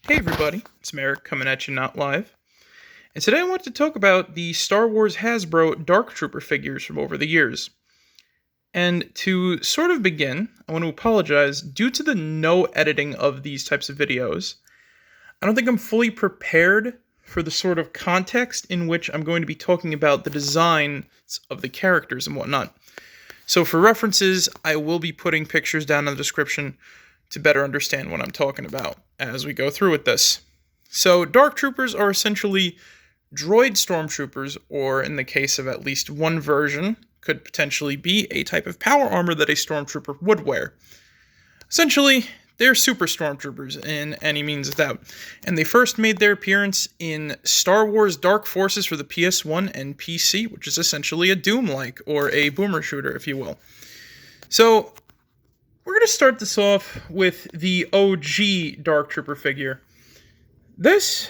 Hey everybody, it's Merrick coming at you not live. And today I want to talk about the Star Wars Hasbro Dark Trooper figures from over the years. And to sort of begin, I want to apologize due to the no editing of these types of videos. I don't think I'm fully prepared for the sort of context in which I'm going to be talking about the designs of the characters and whatnot. So for references, I will be putting pictures down in the description to better understand what I'm talking about as we go through with this. So, Dark Troopers are essentially droid stormtroopers, or in the case of at least one version, could potentially be a type of power armor that a stormtrooper would wear. Essentially, they're super stormtroopers in any means of doubt, and they first made their appearance in Star Wars Dark Forces for the PS1 and PC, which is essentially a Doom-like, or a boomer shooter, if you will. So, we're going to start this off with the OG Dark Trooper figure. This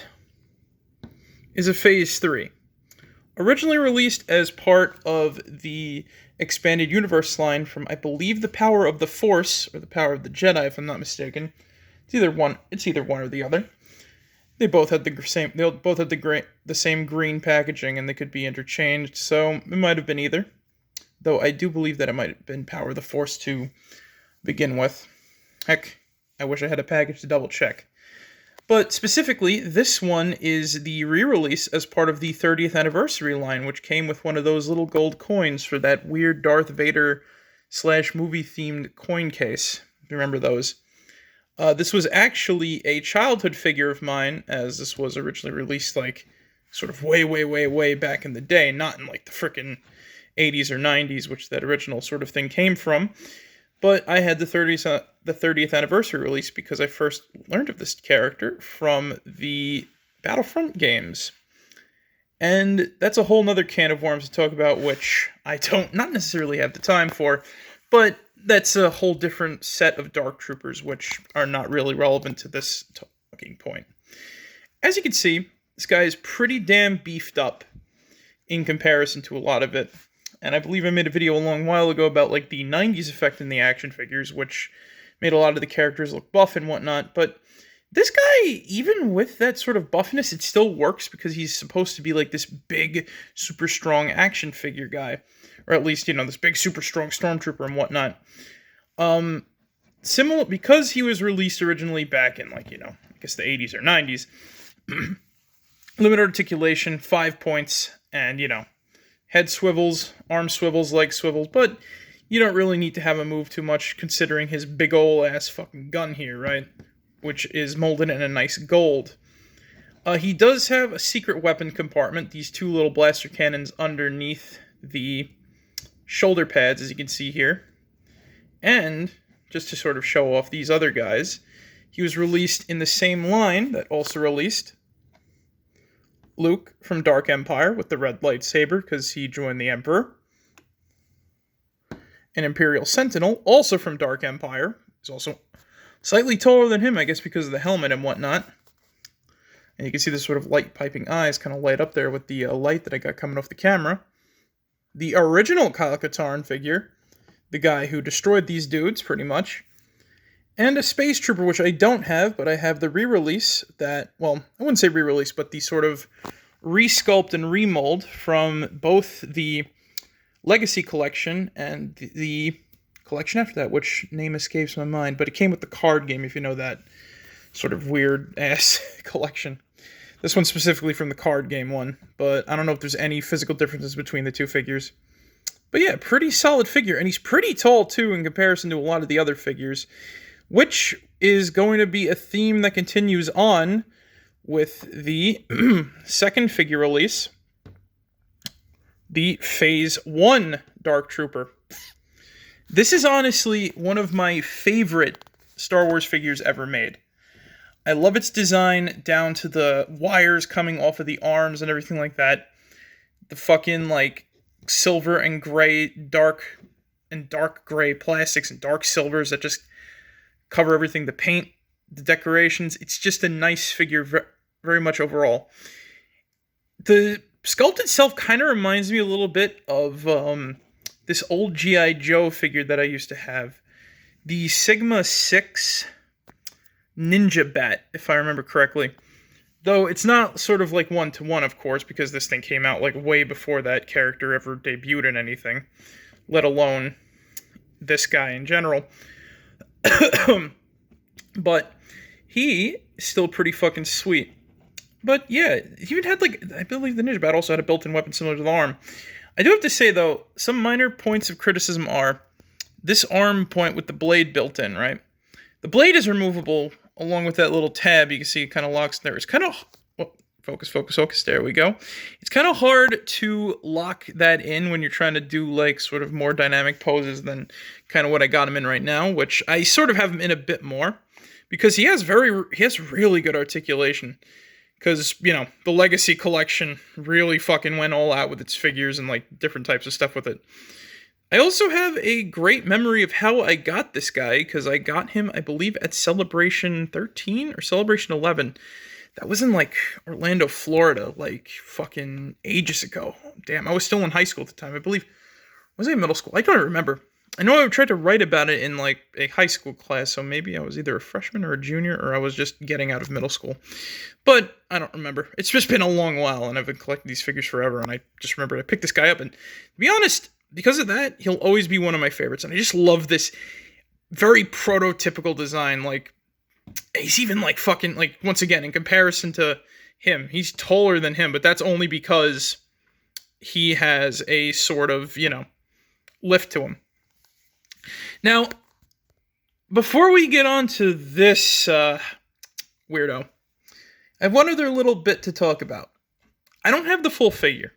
is a Phase 3. Originally released as part of the Expanded Universe line from, I believe, the Power of the Force, or the Power of the Jedi, if I'm not mistaken. It's either one or the other. They both had the same green packaging, and they could be interchanged, so it might have been either. Though I do believe that it might have been Power of the Force to begin with. Heck, I wish I had a package to double check. But specifically, this one is the re-release as part of the 30th anniversary line, which came with one of those little gold coins for that weird Darth Vader / movie themed coin case. If you remember those. This was actually a childhood figure of mine, as this was originally released like sort of way back in the day, not in like the frickin' 80s or 90s, which that original sort of thing came from. But I had the 30th anniversary release because I first learned of this character from the Battlefront games. And that's a whole nother can of worms to talk about, which I not necessarily have the time for, but that's a whole different set of Dark Troopers, which are not really relevant to this talking point. As you can see, this guy is pretty damn beefed up in comparison to a lot of it. And I believe I made a video a long while ago about like the 90s effect in the action figures, which made a lot of the characters look buff and whatnot. But this guy, even with that sort of buffness, it still works because he's supposed to be like this big, super strong action figure guy. Or at least, this big, super strong stormtrooper and whatnot. Similar, because he was released originally back in like, I guess the 80s or 90s. Limited articulation, 5 points, and, head swivels, arm swivels, leg swivels, but you don't really need to have him move too much considering his big ol' ass fucking gun here, right? Which is molded in a nice gold. He does have a secret weapon compartment, these two little blaster cannons underneath the shoulder pads, as you can see here. And, just to sort of show off these other guys, he was released in the same line that also released Luke from Dark Empire with the red lightsaber because he joined the Emperor. An Imperial Sentinel, also from Dark Empire. He's also slightly taller than him, I guess because of the helmet and whatnot. And you can see the sort of light piping eyes kind of light up there with the light that I got coming off the camera. The original Kyle Katarn figure, the guy who destroyed these dudes, pretty much. And a Space Trooper, which I don't have, but I have the re-release that, well, I wouldn't say re-release, but the sort of re-sculpt and remold from both the Legacy Collection and the collection after that, which name escapes my mind, but it came with the card game, if you know that sort of weird-ass collection. This one's specifically from the card game one, but I don't know if there's any physical differences between the two figures. But yeah, pretty solid figure, and he's pretty tall, too, in comparison to a lot of the other figures, which is going to be a theme that continues on with the second figure release, the Phase 1 Dark Trooper. This is honestly one of my favorite Star Wars figures ever made. I love its design down to the wires coming off of the arms and everything like that. The fucking, like, silver and gray, dark gray plastics and dark silvers that just cover everything, the paint, the decorations. It's just a nice figure very much overall. The sculpt itself kind of reminds me a little bit of this old G.I. Joe figure that I used to have. The Sigma 6 ninja bat, if I remember correctly. Though it's not sort of like one-to-one, of course, because this thing came out like way before that character ever debuted in anything, let alone this guy in general. But he is still pretty fucking sweet. But yeah, he even had like, I believe the ninja bat also had a built-in weapon similar to the arm. I do have to say though, some minor points of criticism are this arm point with the blade built in, right? The blade is removable along with that little tab. You can see it kind of locks there. It's kind of, oh, focus. There we go. It's kind of hard to lock that in when you're trying to do like sort of more dynamic poses than kind of what I got him in right now, which I sort of have him in a bit more because he has really good articulation. Because, you know, the Legacy collection really fucking went all out with its figures and, like, different types of stuff with it. I also have a great memory of how I got this guy, because I got him, I believe, at Celebration 13 or Celebration 11. That was in, like, Orlando, Florida, like, fucking ages ago. Damn, I was still in high school at the time, I believe. Was I in middle school? I don't remember. I know I tried to write about it in, like, a high school class, so maybe I was either a freshman or a junior, or I was just getting out of middle school. But I don't remember. It's just been a long while, and I've been collecting these figures forever, and I just remember I picked this guy up, and to be honest, because of that, he'll always be one of my favorites, and I just love this very prototypical design. Like, he's even, like, fucking, like, once again, in comparison to him, he's taller than him, but that's only because he has a sort of, you know, lift to him. Now, before we get on to this weirdo, I have one other little bit to talk about. I don't have the full figure,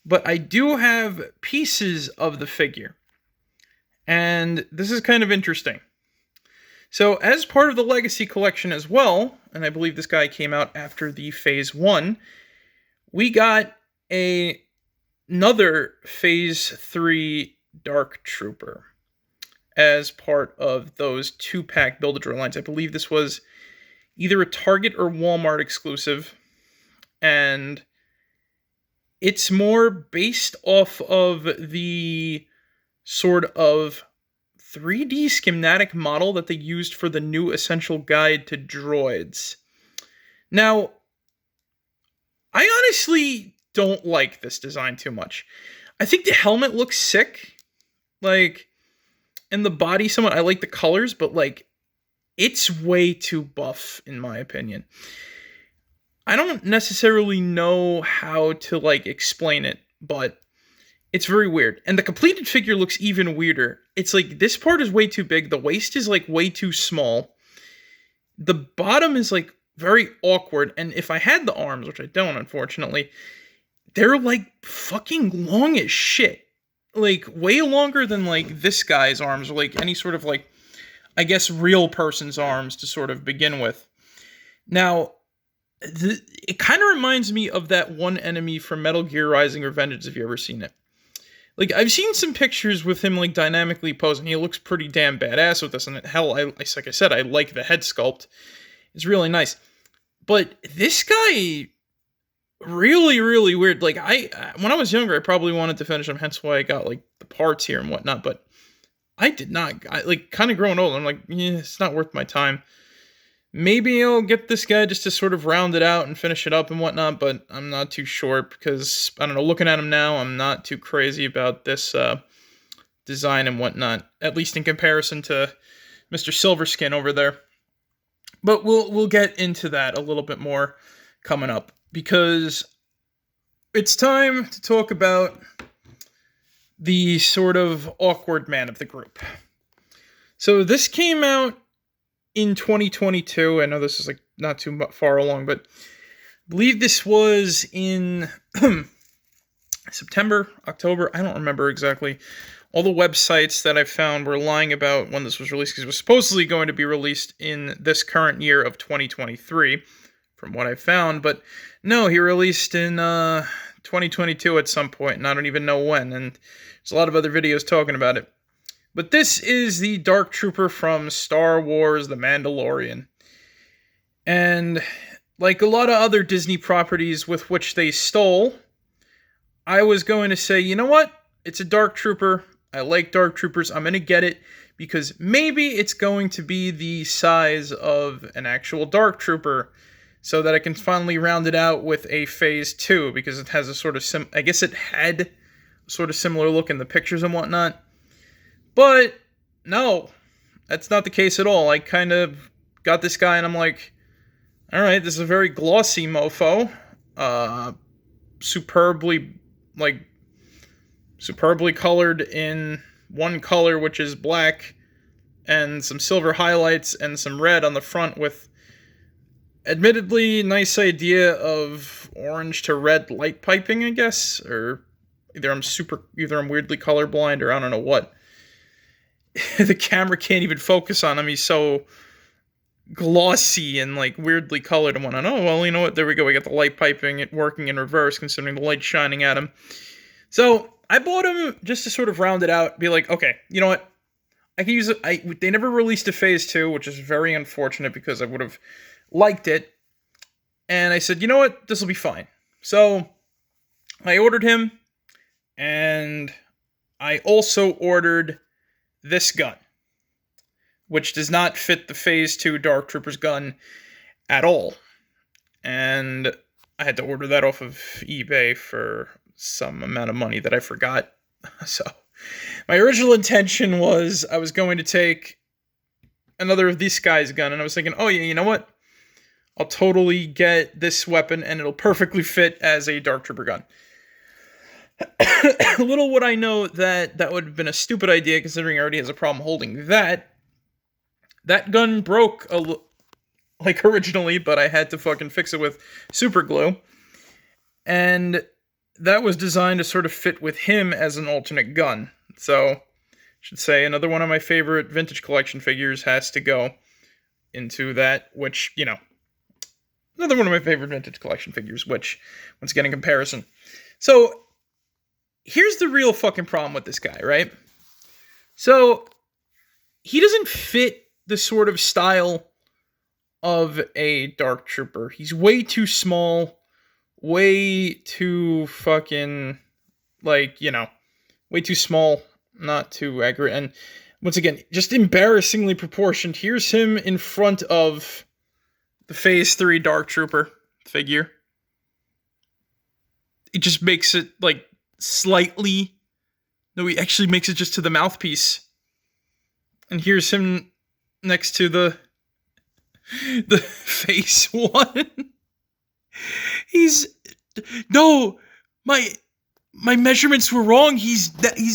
but I do have pieces of the figure. And this is kind of interesting. So, as part of the Legacy collection as well, and I believe this guy came out after the Phase 1, we got another Phase 3 Dark Trooper as part of those 2-pack Build-A-Draw lines. I believe this was either a Target or Walmart exclusive, and it's more based off of the sort of 3D schematic model that they used for the new Essential Guide to Droids. Now, I honestly don't like this design too much. I think the helmet looks sick, like, and the body somewhat. I like the colors, but like, it's way too buff in my opinion. I don't necessarily know how to like explain it, but it's very weird. And the completed figure looks even weirder. It's like this part is way too big. The waist is like way too small. The bottom is like very awkward. And if I had the arms, which I don't, unfortunately, they're like fucking long as shit. Like, way longer than, like, this guy's arms, or, like, any sort of, like, I guess, real person's arms to sort of begin with. Now, it kind of reminds me of that one enemy from Metal Gear Rising: Revengeance, if you've ever seen it. Like, I've seen some pictures with him, like, dynamically posing. He looks pretty damn badass with this, and hell, like I said, I like the head sculpt. It's really nice. But this guy, really, really weird. Like, when I was younger, I probably wanted to finish him, hence why I got, like, the parts here and whatnot, but I did not. Like, kind of growing old, I'm like, yeah, it's not worth my time. Maybe I'll get this guy just to sort of round it out and finish it up and whatnot, but I'm not too sure, because, I don't know, looking at him now, I'm not too crazy about this design and whatnot, at least in comparison to Mr. Silverskin over there. But we'll get into that a little bit more coming up, because it's time to talk about the sort of awkward man of the group. So this came out in 2022. I know this is like not too far along, but I believe this was in September, October. I don't remember exactly. All the websites that I found were lying about when this was released, because it was supposedly going to be released in this current year of 2023, from what I found. But no, he released in 2022 at some point, and I don't even know when. And there's a lot of other videos talking about it. But this is the Dark Trooper from Star Wars: The Mandalorian. And like a lot of other Disney properties with which they stole, I was going to say, you know what? It's a Dark Trooper. I like Dark Troopers. I'm going to get it because maybe it's going to be the size of an actual Dark Trooper so that I can finally round it out with a Phase 2 because it has a sort of I guess it had a sort of similar look in the pictures and whatnot. But no, that's not the case at all. I kind of got this guy and I'm like, all right, this is a very glossy mofo. Superbly colored in one color, which is black, and some silver highlights and some red on the front with admittedly nice idea of orange to red light piping, I guess, or either I'm weirdly colorblind or I don't know what. The camera can't even focus on him. He's so glossy and like weirdly colored and whatnot. Oh, well, you know what? There we go. We got the light piping, it working in reverse, considering the light shining at him. So I bought him just to sort of round it out, be like, okay, you know what? I can use it. They never released a Phase 2, which is very unfortunate because I would have liked it. And I said, you know what? This will be fine. So I ordered him, and I also ordered this gun, which does not fit the Phase 2 Dark Troopers gun at all. And I had to order that off of eBay for some amount of money that I forgot. So my original intention was I was going to take another of these guys' gun, and I was thinking, oh yeah, you know what? I'll totally get this weapon, and it'll perfectly fit as a Dark Trooper gun. Little would I know that would have been a stupid idea, considering he already has a problem holding that. That gun broke originally, but I had to fucking fix it with super glue. And that was designed to sort of fit with him as an alternate gun. So, I should say, another one of my favorite vintage collection figures has to go into that, which, you know, another one of my favorite vintage collection figures, which, once again, in comparison. So, here's the real fucking problem with this guy, right? So, he doesn't fit the sort of style of a Dark Trooper. He's way too small, way too fucking, like, you know, way too small, not too accurate, and once again, just embarrassingly proportioned. Here's him in front of the Phase 3 Dark Trooper figure. It just makes it, like, slightly, no, he actually makes it just to the mouthpiece. And here's him next to the Phase 1. No, my measurements were wrong. He's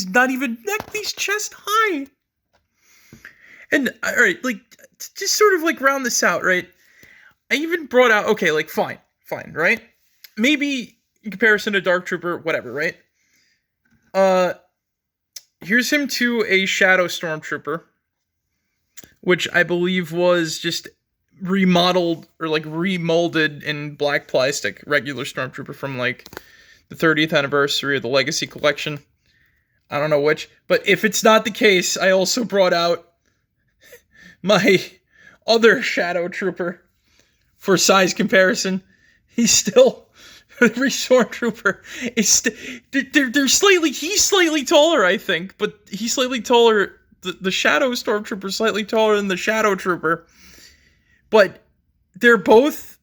not even neck, he's chest high. And, alright, like, just sort of, like, round this out, right? I even brought out, okay, like, fine, right? Maybe in comparison to Dark Trooper, whatever, right? Here's him to a Shadow Stormtrooper, which I believe was just remodeled or like remolded in black plastic, regular Stormtrooper from like the 30th anniversary of the Legacy Collection. I don't know which, but if it's not the case, I also brought out my other Shadow Trooper for size comparison. He's still every Stormtrooper is he's slightly taller, I think, but he's slightly taller. The Shadow Stormtrooper is slightly taller than the Shadow Trooper, but they're both.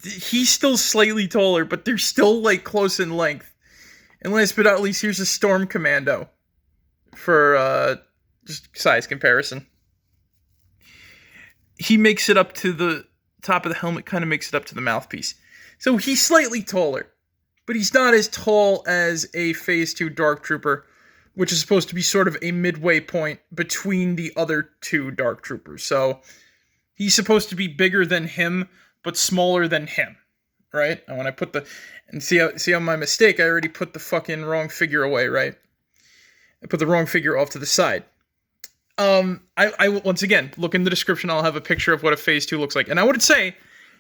He's still slightly taller, but they're still like close in length. And last but not least, here's a Storm Commando for just size comparison. He makes it up to the top of the helmet, kind of makes it up to the mouthpiece. So he's slightly taller, but he's not as tall as a Phase 2 Dark Trooper, which is supposed to be sort of a midway point between the other two Dark Troopers. So he's supposed to be bigger than him, but smaller than him, right? And when I put see how my mistake, I already put the fucking wrong figure away, right? I put the wrong figure off to the side. I once again, look in the description, I'll have a picture of what a Phase 2 looks like. And I would say,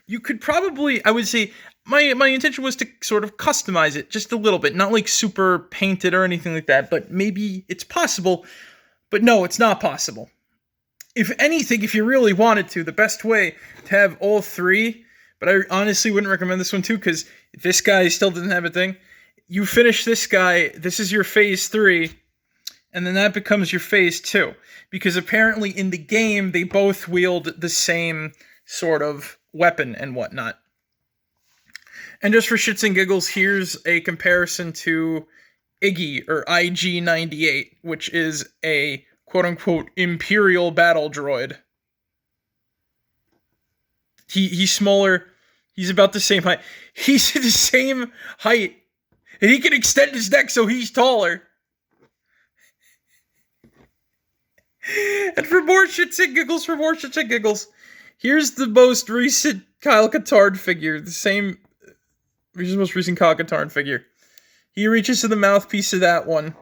you could probably, I would say, my intention was to sort of customize it just a little bit. Not like super painted or anything like that, but maybe it's possible. But no, it's not possible. If anything, if you really wanted to, the best way to have all three, but I honestly wouldn't recommend this one too, because this guy still doesn't have a thing. You finish this guy, this is your Phase 3, and then that becomes your phase 2. Because apparently in the game, they both wield the same sort of weapon and whatnot. And just for shits and giggles, here's a comparison to Iggy, or IG-98, which is a quote-unquote Imperial battle droid. He's smaller. He's about the same height. He's the same height. And he can extend his neck so he's taller. And for more shits and giggles, here's the most recent Kyle Katarn figure. Here's the most recent Kyle Katarn figure. He reaches to the mouthpiece of that one.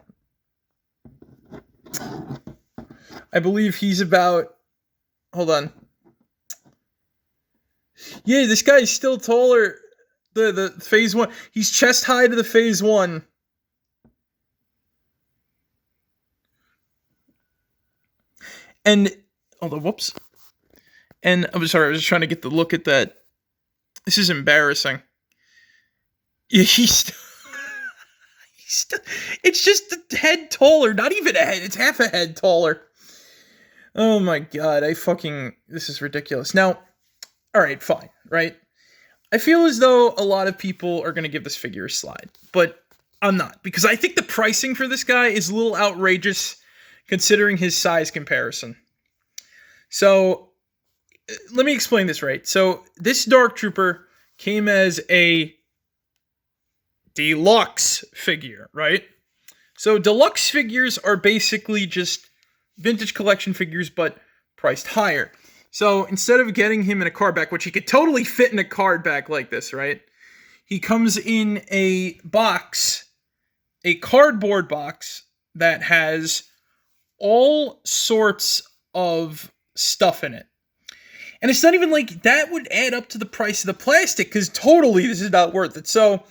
I believe he's about... Hold on. Yeah, this guy's still taller. The phase 1. He's chest high to the phase 1. And, hold on, whoops. And, I'm sorry, I was just trying to get the look at that. This is embarrassing. Yeah, he's still, it's just a head taller. Not even a head, it's half a head taller. Oh my god, this is ridiculous. Now, alright, fine, right? I feel as though a lot of people are going to give this figure a slide, but I'm not. Because I think the pricing for this guy is a little outrageous, considering his size comparison. So, let me explain this right. So, this Dark Trooper came as a deluxe figure, right? So, deluxe figures are basically just vintage collection figures, but priced higher. So, instead of getting him in a card back, which he could totally fit in a card back like this, right? He comes in a box, a cardboard box that has all sorts of stuff in it. And it's not even like that would add up to the price of the plastic, because totally this is not worth it. So,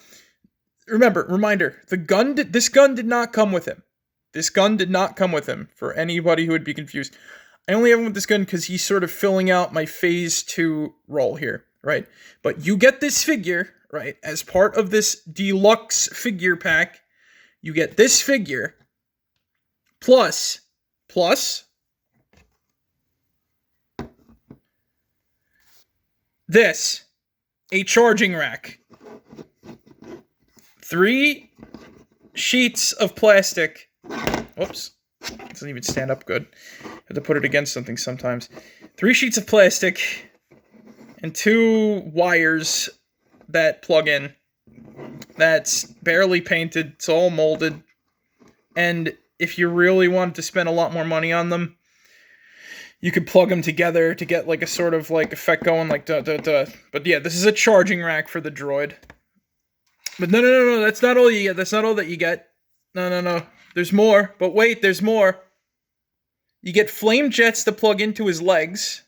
reminder, this gun did not come with him. This gun did not come with him, for anybody who would be confused. I only have him with this gun because he's sort of filling out my phase 2 role here, right? But you get this figure, right, as part of this deluxe figure pack. You get this figure, plus, this, a charging rack. 3 sheets of plastic. Whoops. It doesn't even stand up good. I have to put it against something sometimes. 3 sheets of plastic and 2 wires that plug in. That's barely painted. It's all molded. And if you really wanted to spend a lot more money on them, you could plug them together to get like a sort of like effect going, like duh duh duh. But yeah, this is a charging rack for the droid. But no, that's not all you get. That's not all that you get. No. There's more. But wait, there's more. You get flame jets to plug into his legs.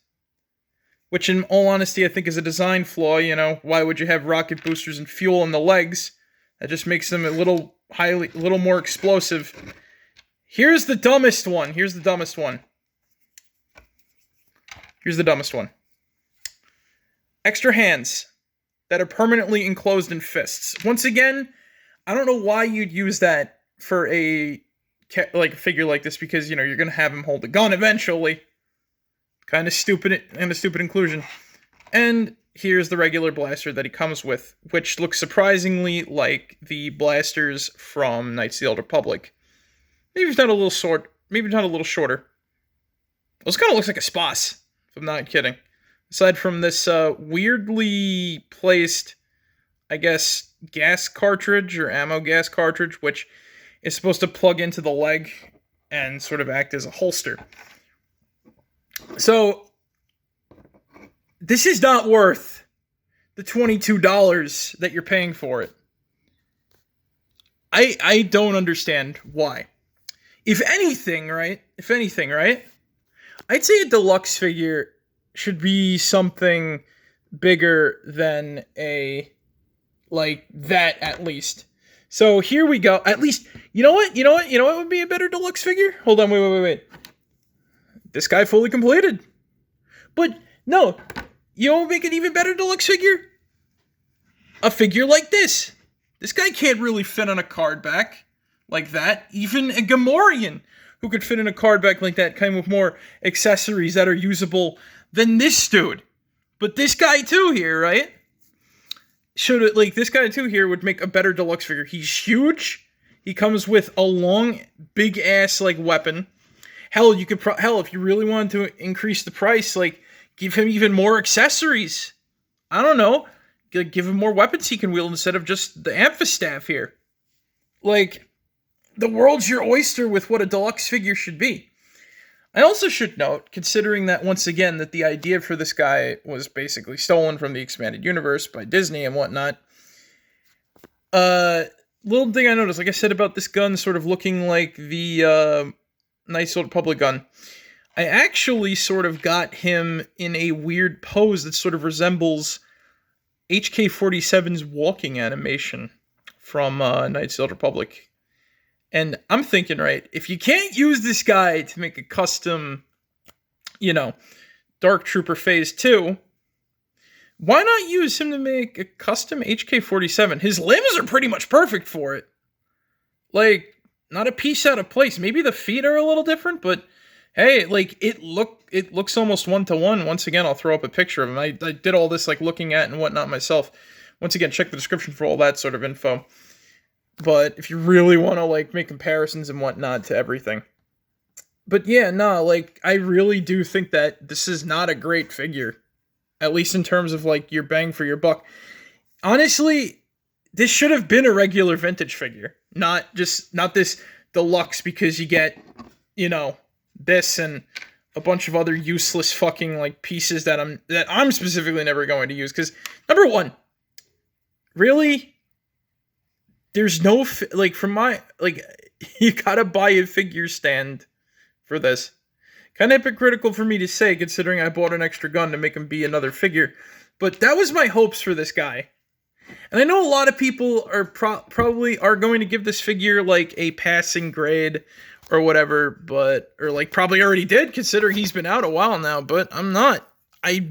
Which, in all honesty, I think is a design flaw. You know, why would you have rocket boosters and fuel in the legs? That just makes them a little more explosive. Here's the dumbest one. Here's the dumbest one. Extra hands that are permanently enclosed in fists. Once again, I don't know why you'd use that for a figure like this, because, you know, you're going to have him hold a gun eventually. Kind of stupid inclusion. And here's the regular blaster that he comes with, which looks surprisingly like the blasters from Knights of the Old Republic. Maybe it's not a little short. Maybe not a little shorter. Well, this kind of looks like a Spas, if I'm not kidding. Aside from this weirdly placed, I guess, gas cartridge or ammo gas cartridge, which is supposed to plug into the leg and sort of act as a holster. So, this is not worth the $22 that you're paying for it. I don't understand why. If anything, right? I'd say a deluxe figure should be something bigger than a, like, that at least. So here we go. At least, you know what would be a better deluxe figure? Hold on, wait. This guy fully completed. But, no, you know what would make an even better deluxe figure? A figure like this. This guy can't really fit on a card back like that. Even a Gamorrean who could fit in a card back like that, kind of with more accessories that are usable than this dude. But this guy too here, right? This guy too here would make a better deluxe figure. He's huge. He comes with a long, big ass like weapon. Hell, you could if you really wanted to increase the price, like give him even more accessories. I don't know, give him more weapons he can wield instead of just the amphistaff here. Like, the world's your oyster with what a deluxe figure should be. I also should note, considering that once again that the idea for this guy was basically stolen from the expanded universe by Disney and whatnot. Little thing I noticed, like I said about this gun sort of looking like the Knights of the Republic gun. I actually sort of got him in a weird pose that sort of resembles HK-47's walking animation from Knights of the Republic. And I'm thinking, right, if you can't use this guy to make a custom, Dark Trooper Phase 2, why not use him to make a custom HK-47? His limbs are pretty much perfect for it. Like, not a piece out of place. Maybe the feet are a little different, but hey, like, it looks almost one-to-one. Once again, I'll throw up a picture of him. I did all this, like, looking at and whatnot myself. Once again, check the description for all that sort of info. But if you really want to, like, make comparisons and whatnot to everything. But yeah, no, like, I really do think that this is not a great figure. At least in terms of, like, your bang for your buck. Honestly, this should have been a regular vintage figure. Not this deluxe because you get, this and a bunch of other useless fucking, like, pieces that I'm specifically never going to use. Because, number one, really, there's no, you gotta buy a figure stand for this. Kind of hypocritical for me to say, considering I bought an extra gun to make him be another figure. But that was my hopes for this guy. And I know a lot of people are probably are going to give this figure, like, a passing grade or whatever, or like probably already did, considering he's been out a while now, but I'm not. I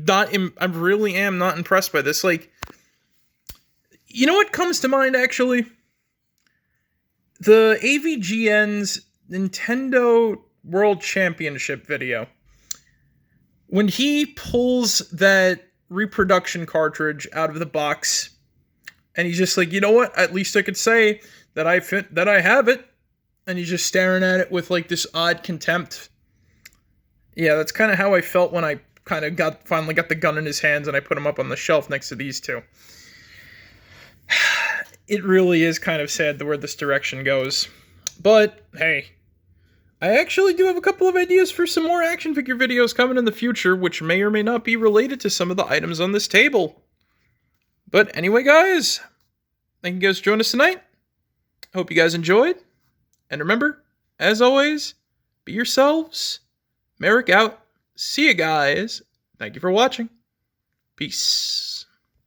really am not impressed by this. Like, you know what comes to mind, actually? The AVGN's Nintendo World Championship video. When he pulls that reproduction cartridge out of the box, and he's just like, you know what? At least I could say that I have it. And he's just staring at it with, like, this odd contempt. Yeah, that's kind of how I felt when I kind of finally got the gun in his hands and I put him up on the shelf next to these two. It really is kind of sad where this direction goes. But, hey, I actually do have a couple of ideas for some more action figure videos coming in the future, which may or may not be related to some of the items on this table. But anyway, guys, thank you guys for joining us tonight. Hope you guys enjoyed. And remember, as always, be yourselves. Merrick out. See you guys. Thank you for watching. Peace.